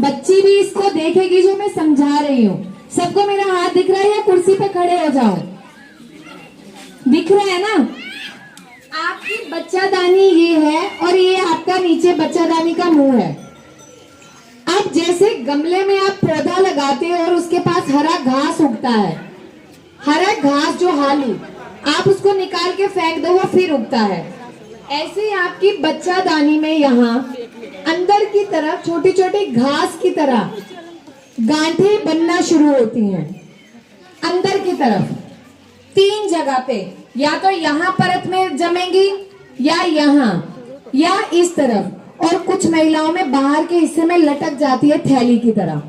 बच्ची भी इसको देखेगी जो मैं समझा रही हूँ। सबको मेरा हाथ दिख रहा है या कुर्सी पे खड़े हो जाओ? दिख रहा है ना? आपकी बच्चादानी ये है और ये आपका नीचे बच्चादानी का मुंह है। अब जैसे गमले में आप पौधा लगाते हैं और उसके पास हरा घास उगता है, हरा घास जो हालू, आप उसको निकाल के फेंक दो वो फिर उगता है। ऐसे ही आपकी बच्चादानी में यहाँ अंदर की तरफ छोटी छोटी घास की तरह गांठें बनना शुरू होती हैं। अंदर की तरफ 3 जगह पे, या तो यहाँ परत में जमेंगी या यहाँ या इस तरफ, और कुछ महिलाओं में बाहर के हिस्से में लटक जाती है थैली की तरह।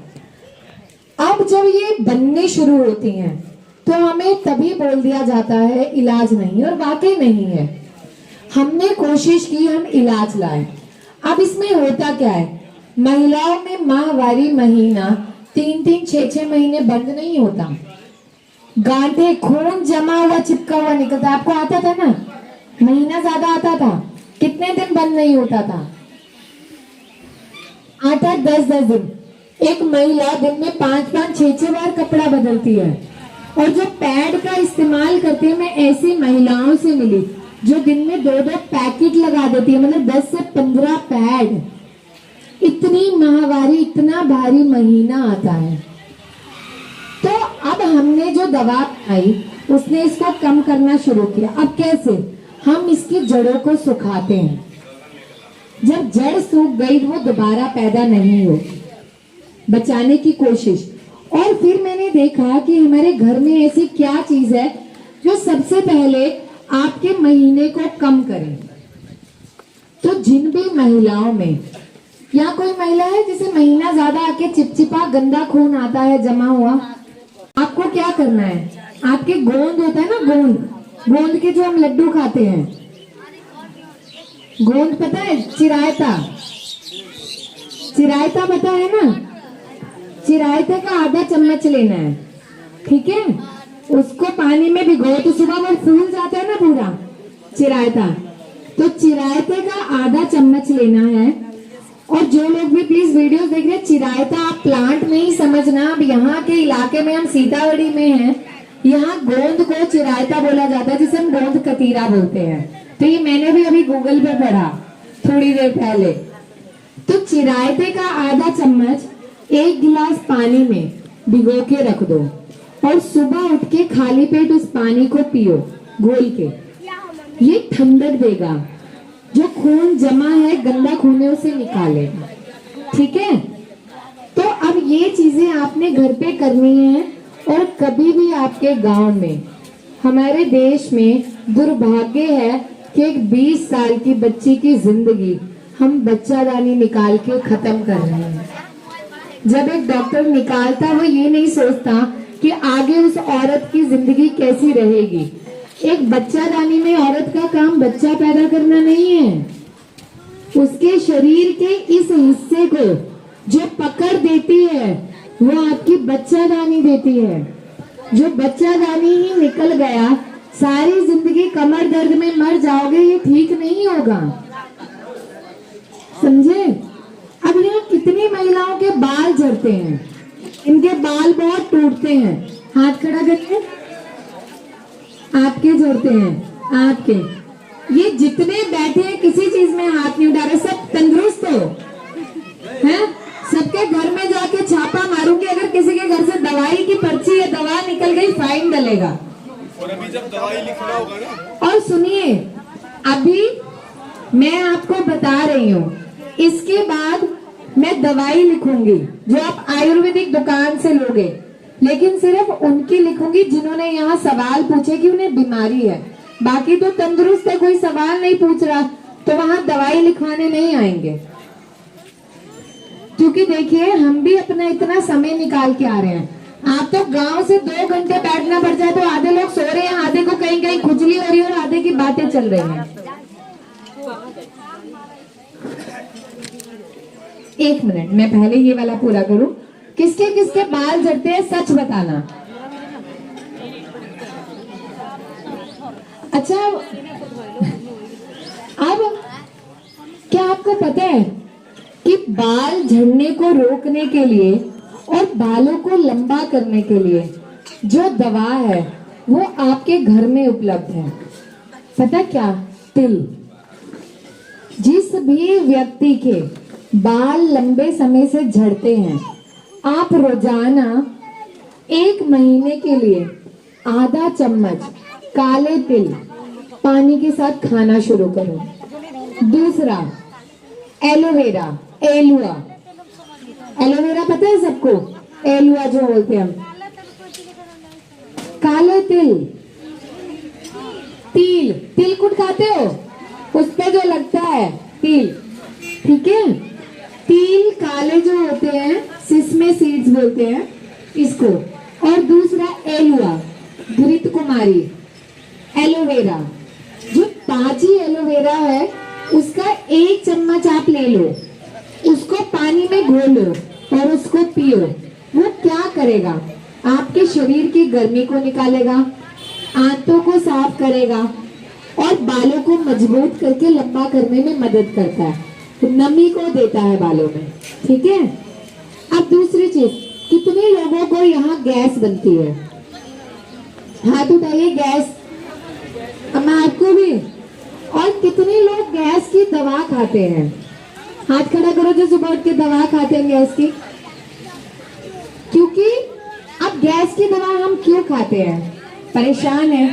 अब जब ये बनने शुरू होती हैं तो हमें तभी बोल दिया जाता है इलाज नहीं, और वाकई नहीं है। हमने कोशिश की हम इलाज लाएं। अब इसमें होता क्या है, महिलाओं में माहवारी महीना 3-3, 6-6 महीने बंद नहीं होता। गांठे, खून जमा हुआ चिपका हुआ निकलता। आपको आता था ना, महीना ज्यादा आता था, कितने दिन बंद नहीं होता था? 8-10 दिन। एक महिला दिन में 5-5, 6-6 बार कपड़ा बदलती है। और जो पैड का इस्तेमाल करती है, मैं ऐसी महिलाओं से मिली जो दिन में 2-2 पैकेट लगा देती है, मतलब 10 से 15 पैड। इतनी माहवारी, इतना भारी महीना आता है। तो अब हमने जो दवा आई उसने इसको कम करना शुरू किया। अब कैसे? हम इसकी जड़ों को सुखाते हैं। जब जड़ सूख गई वो दोबारा पैदा नहीं होगी, बचाने की कोशिश। और फिर मैंने देखा कि हमारे घर में ऐसी क्या चीज है जो सबसे पहले आपके महीने को कम करे। तो जिन भी महिलाओं में, या कोई महिला है जिसे महीना ज्यादा आके चिपचिपा गंदा खून आता है जमा हुआ, आपको क्या करना है? आपके गोंद होता है ना, गोंद के जो हम लड्डू खाते हैं, गोंद पता है? चिरायता पता है ना? चिरायते का आधा चम्मच लेना है, ठीक है? उसको पानी में भिगो तो सुबह वो फूल जाता है ना पूरा चिरायता, तो चिरायते का आधा चम्मच लेना है। और जो लोग भी प्लीज वीडियो देख रहे हैं, चिरायता आप प्लांट नहीं समझना। अब यहाँ के इलाके में, हम सीतामढ़ी में हैं, यहाँ गोंद को चिरायता बोला जाता है, जिसे हम गोंद कतीरा बोलते हैं। तो ये मैंने भी अभी गूगल पे पढ़ा थोड़ी देर पहले। तो चिरायते का आधा चम्मच 1 गिलास पानी में भिगो के रख दो और सुबह उठ के खाली पेट उस पानी को पियो घोल के। ये ठंडक देगा, जो खून जमा है, गंदा खून है, उसे निकालेगा, ठीक है? तो अब ये चीजें आपने घर पे करनी है। और कभी भी आपके गांव में, हमारे देश में दुर्भाग्य है कि एक 20 साल की बच्ची की जिंदगी हम बच्चादानी निकाल के खत्म कर रहे हैं। जब एक डॉक्टर निकालता, वो ये नहीं सोचता कि आगे उस औरत की जिंदगी कैसी रहेगी। एक बच्चादानी में औरत का काम बच्चा पैदा करना नहीं है, उसके शरीर के इस हिस्से को जो पकड़ देती है वो आपकी बच्चादानी देती है। जो बच्चादानी ही निकल गया, सारी जिंदगी कमर दर्द में मर जाओगे, ये ठीक नहीं होगा, समझे? अब यहाँ कितनी महिलाओं के बाल झड़ते हैं, इनके बाल बहुत टूटते हैं। हाथ खड़ा करिए। आपके झड़ते हैं, आपके। ये जितने बैठे हैं किसी चीज में हाथ नहीं उठा रहे, सब तंदुरुस्त हो हैं? सबके घर में जाके छापा मारूंगी, अगर किसी के घर से दवाई की पर्ची या दवा निकल गई फाइन डलेगा। और अभी जब दवाई लिखना होगा ना, और सुनिए, अभी मैं आपको बता रही हूँ, इसके बाद मैं दवाई लिखूंगी जो आप आयुर्वेदिक दुकान से लोगे, लेकिन सिर्फ उनकी लिखूंगी जिन्होंने यहाँ सवाल पूछे कि उन्हें बीमारी है। बाकी तो तंदुरुस्त है, कोई सवाल नहीं पूछ रहा, तो वहां दवाई लिखवाने नहीं आएंगे। क्योंकि देखिए, हम भी अपना इतना समय निकाल के आ रहे हैं। आप तो गांव से 2 घंटे बैठना पड़ जाए तो आधे लोग सो रहे हैं, आधे को कहीं कहीं खुजली हो रही है और आधे की बातें चल रही हैं। 1 मिनट, मैं पहले ये वाला पूरा करूं। किसके किसके बाल झड़ते हैं, सच बताना। अच्छा, अब क्या आपको पता है कि कि बाल झड़ने को रोकने के लिए और बालों को लंबा करने के लिए जो दवा है वो आपके घर में उपलब्ध है। पता क्या? तिल। जिस भी व्यक्ति के बाल लंबे समय से झड़ते हैं, आप रोजाना 1 महीने के लिए आधा चम्मच काले तिल पानी के साथ खाना शुरू करो। दूसरा, एलोवेरा, एलुआ। एलोवेरा पता है सबको? एलुआ जो बोलते हैं हम। काले तिल, तिल, तिलकुट खाते हो? उस पे जो लगता है तिल, ठीक है? तिल काले जो होते हैं, सिसमे सीड्स बोलते हैं इसको। और दूसरा एलुआ, घृत कुमारी, एलोवेरा। जो ताजी एलोवेरा है उसका 1 चम्मच आप ले लो, उसको पानी में घोलो और उसको पियो। वो क्या करेगा? आपके शरीर की गर्मी को निकालेगा, आंतों को साफ करेगा और बालों को मजबूत करके लंबा करने में मदद करता है, नमी को देता है बालों में, ठीक है? अब दूसरी चीज, कितने लोगों को यहाँ गैस बनती है? हाथ उठाइए। गैस, अम्मा आपको भी? और कितने लोग गैस की दवा खाते हैं? हाथ खड़ा करो जो सुबह उठ के दवा खाते हैं गैस की। क्योंकि अब गैस की दवा हम क्यों खाते हैं? परेशान है।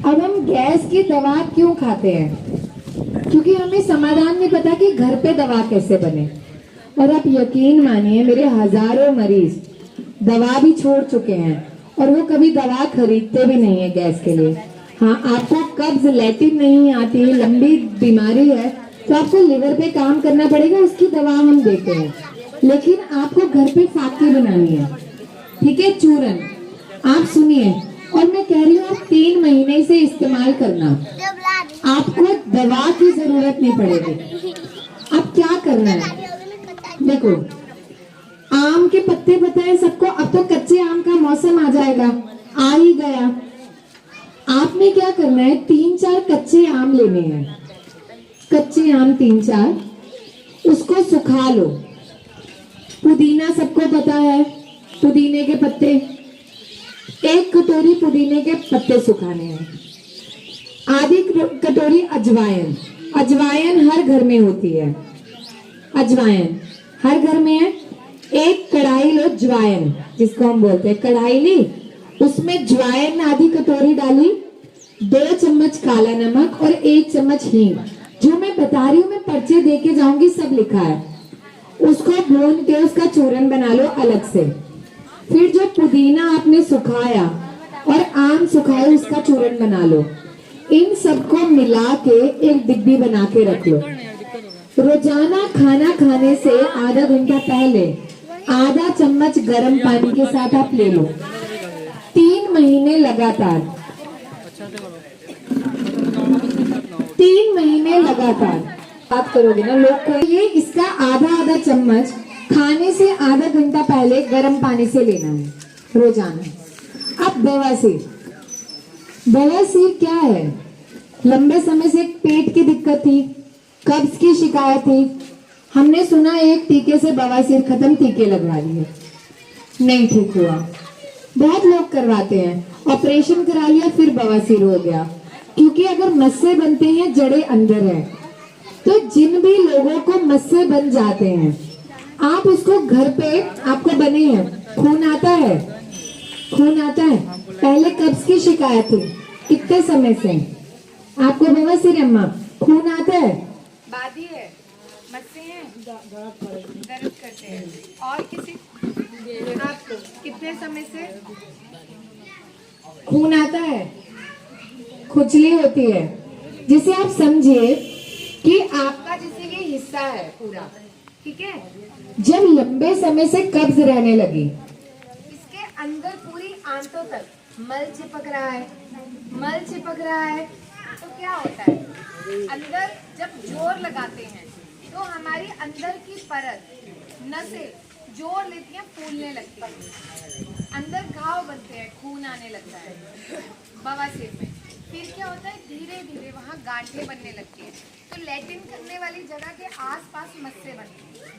अब हम गैस की दवा क्यों खाते हैं? क्योंकि हमें समाधान नहीं पता कि घर पे दवा कैसे बने। और आप यकीन मानिए, मेरे हजारों मरीज दवा भी छोड़ चुके हैं और वो कभी दवा खरीदते भी नहीं है गैस के लिए। हाँ, आपको कब्ज, लैटिन नहीं आती है, लंबी बीमारी है, तो आपको लिवर पे काम करना पड़ेगा, उसकी दवा हम देते हैं। लेकिन आपको घर पे फाकी बनानी है, ठीक है? चूरन। आप सुनिए, और मैं कह रही हूँ आप 3 महीने से इस्तेमाल करना, आपको दवा की जरूरत नहीं पड़ेगी। अब क्या करना है? देखो, आम के पत्ते पता है सबको, अब तो कच्चे आम का मौसम आ जाएगा, आ ही गया। आपने क्या करना है? 3-4 कच्चे आम लेने हैं, कच्चे आम 3-4, उसको सुखा लो। पुदीना सबको पता है, पुदीने के पत्ते, 1 कटोरी पुदीने के पत्ते सुखाने हैं। आधी कटोरी अजवाइन, अजवाइन हर घर में होती है, अजवाइन हर घर में है। 1 कढ़ाई लो ज्वाइन, जिसको हम बोलते हैं कढ़ाई ली, उसमें ज्वाइन आधी कटोरी डाली, 2 चम्मच काला नमक और 1 चम्मच हींग। जो मैं बता रही हूँ मैं पर्चे दे के जाऊंगी, सब लिखा है। उसको भून के उसका चूरन बना लो अलग से। फिर जो पुदीना आपने सुखाया और आम सुखाए उसका चूरन बना लो। इन सबको मिला के एक डिब्बी बना के रख लो। रोजाना खाना खाने से आधा घंटा पहले आधा चम्मच गर्म पानी के साथ आप ले लो। 3 महीने लगातार, 3 महीने लगातार बात करोगे ना लोग को, ये इसका आधा चम्मच खाने से आधा घंटा पहले गर्म पानी से लेना है रोजाना। अब बवासीर, बवासीर क्या है? लंबे समय से पेट की दिक्कत थी, कब्ज की शिकायत थी, हमने सुना एक टीके से बवासीर खत्म, टीके लगवा लिए, नहीं ठीक हुआ। बहुत लोग करवाते हैं, ऑपरेशन करा लिया फिर बवासीर हो गया। क्योंकि अगर मस्से बनते हैं, जड़ें अंदर है, तो जिन भी लोगों को मस्से बन जाते हैं, आप उसको घर पे, आपको बने हैं, खून आता है, खून आता है। पहले कब्ज की शिकायत थी, कितने समय से आपको बवासीर? अम्मा, खून आता है, बादी है, मस्से हैं, दर्द करते हैं, और किसी आपको कितने समय से खून आता है, खुजली होती है, जिसे आप समझिए कि आपका जैसे ये हिस्सा है पूरा, ठीक है? जब लंबे समय से कब्ज रहने लगी, इसके अंदर पूरी आंतों तक मल चिपक रहा है, मल चिपक रहा है, तो क्या होता है? अंदर जब जोर लगाते हैं तो हमारी अंदर की परत, नसें जोर लेती हैं, फूलने लगती है, अंदर घाव बनते हैं, खून आने लगता है बवासीर में। फिर क्या होता है, धीरे धीरे वहाँ गांठें बनने लगती है। तो लैट्रिन करने वाली जगह के आसपास मस्से बनती हैं।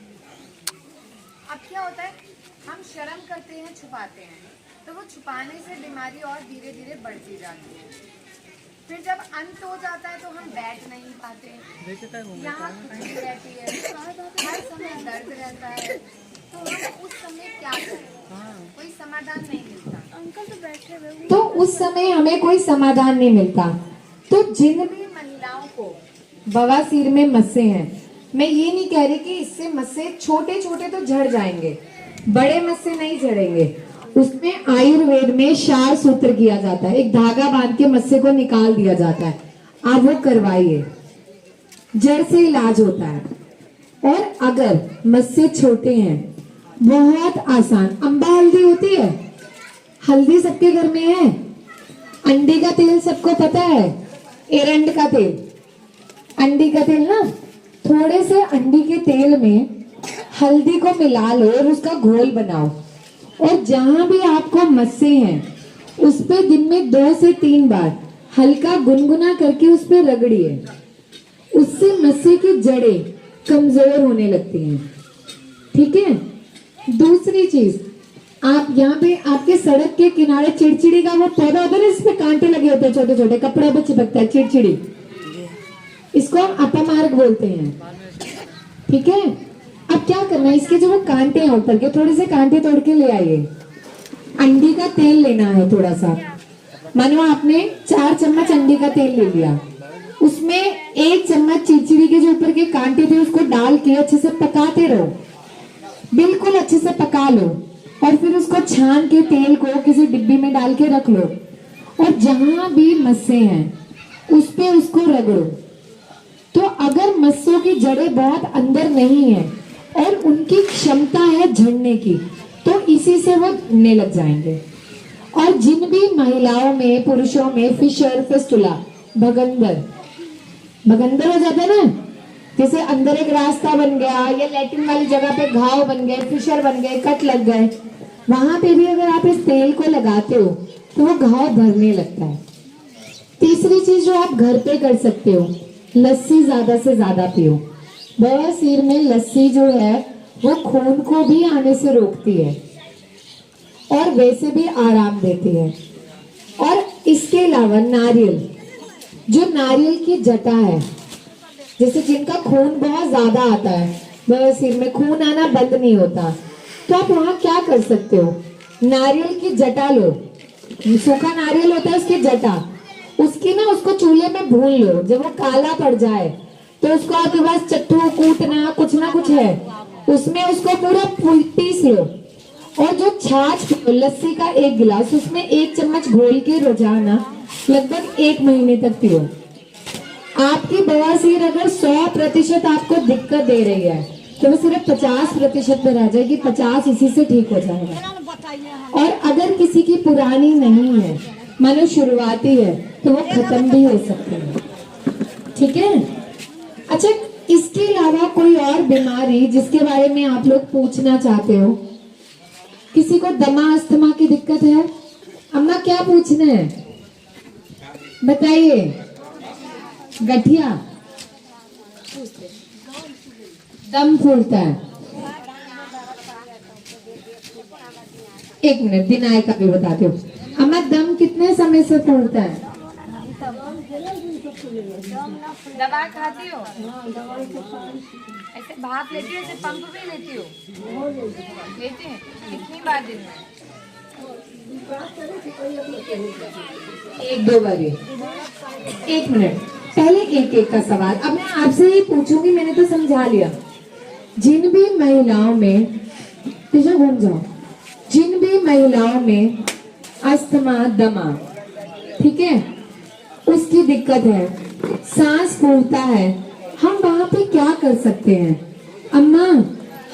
अब क्या होता है, हम शर्म करते हैं, छुपाते हैं, तो वो छुपाने से बीमारी और धीरे धीरे बढ़ती जाती है। फिर जब अंत हो जाता है तो हम बैठ नहीं पाते, यहाँ खुजली रहती है, हर समय दर्द रहता है। तो हम उस समय क्या करें, कोई समाधान नहीं मिलता। अंकल तो बैठे हुए, तो उस समय हमें कोई समाधान नहीं मिलता। तो जिन भी महिलाओं को बवासीर में मस्से हैं, मैं ये नहीं कह रही कि इससे मस्से छोटे छोटे तो झड़ जाएंगे, बड़े मस्से नहीं झड़ेंगे। उसमें आयुर्वेद में शार सूत्र किया जाता है, एक धागा बांध के मस्से को निकाल दिया जाता है। आप वो करवाइए, जड़ से इलाज होता है। और अगर मस्से छोटे हैं, बहुत आसान, अम्बा हल्दी होती है, हल्दी सबके घर में है। अंडी का तेल सबको पता है, एरंड का तेल, अंडी का तेल ना, थोड़े से अंडी के तेल में हल्दी को मिला लो और उसका घोल बनाओ। और जहां भी आपको मस्से हैं उस पे दिन में 2 से 3 बार हल्का गुनगुना करके उस पे रगड़िए। उससे मस्से की जड़ें कमजोर होने लगती हैं। ठीक है। दूसरी चीज, आप यहाँ पे आपके सड़क के किनारे चिड़चिड़ी का वो पौधा होता है, इस पे कांटे लगे होते हैं छोटे छोटे, कपड़े पे चिपकता है चिड़चिड़ी, इसको हम अपमार्ग बोलते हैं। ठीक है। अब क्या करना है, इसके जो वो कांटे हैं ऊपर के, थोड़े से कांटे तोड़ के ले आइए। अंडी का तेल लेना है थोड़ा सा, मानो आपने 4 चम्मच अंडी का तेल ले लिया, उसमें 1 चम्मच चिड़चिड़ी के जो ऊपर के कांटे थे उसको डाल के अच्छे से पकाते रहो, बिल्कुल अच्छे से पका लो। और फिर उसको छान के तेल को किसी डिब्बी में डाल के रख लो। और जहां भी मस्से हैं उस पे उसको रगड़ो। तो अगर मस्सों की जड़ें बहुत अंदर नहीं है और उनकी क्षमता है झड़ने की, तो इसी से वो झड़ने लग जाएंगे। और जिन भी महिलाओं में, पुरुषों में फिशर, फिस्टुला, भगंदर हो जाता है ना, जैसे अंदर एक रास्ता बन गया या लैट्रिन वाली जगह पे घाव बन गए, फिशर बन गए, कट लग गए, वहां पे भी अगर आप इस तेल को लगाते हो तो वो घाव भरने लगता है। तीसरी चीज जो आप घर पे कर सकते हो, लस्सी ज्यादा से ज्यादा पियो। बवासीर में लस्सी जो है वो खून को भी आने से रोकती है और वैसे भी आराम देती है। और इसके अलावा नारियल, जो नारियल की जटा है, जैसे जिनका खून बहुत ज्यादा आता है, बवासीर में खून आना बंद नहीं होता, तो आप वहां क्या कर सकते हो, नारियल की जटा लो, सूखा नारियल होता है उसकी जटा, उसकी ना उसको चूल्हे में भून लो। जब वो काला पड़ जाए तो उसको आपके पास चट्टू कूटना कुछ ना कुछ है, उसमें उसको पूरा पीस लो। और जो छाछ पियो, लस्सी का 1 गिलास, उसमें 1 चम्मच घोल के रोजाना लगभग 1 महीने तक पियो। आपकी बवासीर अगर 100% आपको दिक्कत दे रही है तो वो सिर्फ 50% पे रह जाएगी, 50 इसी से ठीक हो जाएगा। और अगर किसी की पुरानी नहीं है, मानो शुरुआती है, तो वो खत्म भी हो सकती है। ठीक है। अच्छा, इसके अलावा कोई और बीमारी जिसके बारे में आप लोग पूछना चाहते हो? किसी को दमा अस्थमा की दिक्कत है? अम्मा क्या पूछना है बताइए। गठिया, दम फूलता है। 1 मिनट, दिनाय का भी बताती हूँ। अम्मा दम कितने समय से फूलता है? दवा खाती हो? ऐसे भाप लेती हो, ऐसे पंप भी लेती हो? लेते हैं। कितनी बार दिन में? 1-2 बारी। 1 मिनट, पहले एक का सवाल। अब मैं आपसे ही पूछूंगी, मैंने तो समझा लिया। जिन भी महिलाओं में, पीछे घूम जाओ, जिन भी महिलाओं में अस्थमा, दमा, ठीक है, उसकी दिक्कत है, सांस फूलता है, हम वहां पे क्या कर सकते हैं? अम्मा,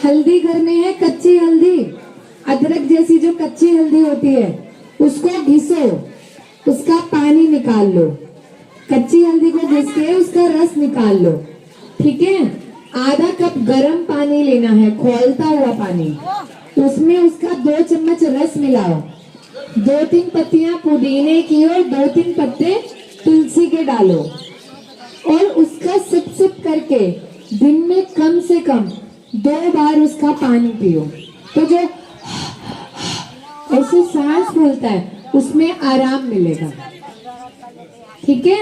हल्दी घर में है, कच्ची हल्दी, अदरक जैसी जो कच्ची हल्दी होती है, उसको घिसो, उसका पानी निकाल लो। कच्ची हल्दी को घिस के उसका रस निकाल लो। ठीक है। आधा कप गर्म पानी लेना है, खौलता हुआ पानी, उसमें उसका 2 चम्मच रस मिलाओ, 2-3 पत्तियां पुदीने की और 2-3 पत्ते तुलसी के डालो और उसका सिप सिप करके दिन में कम से कम 2 बार उसका पानी पियो। तो जो ऐसे सांस फूलता है उसमें आराम मिलेगा। ठीक है।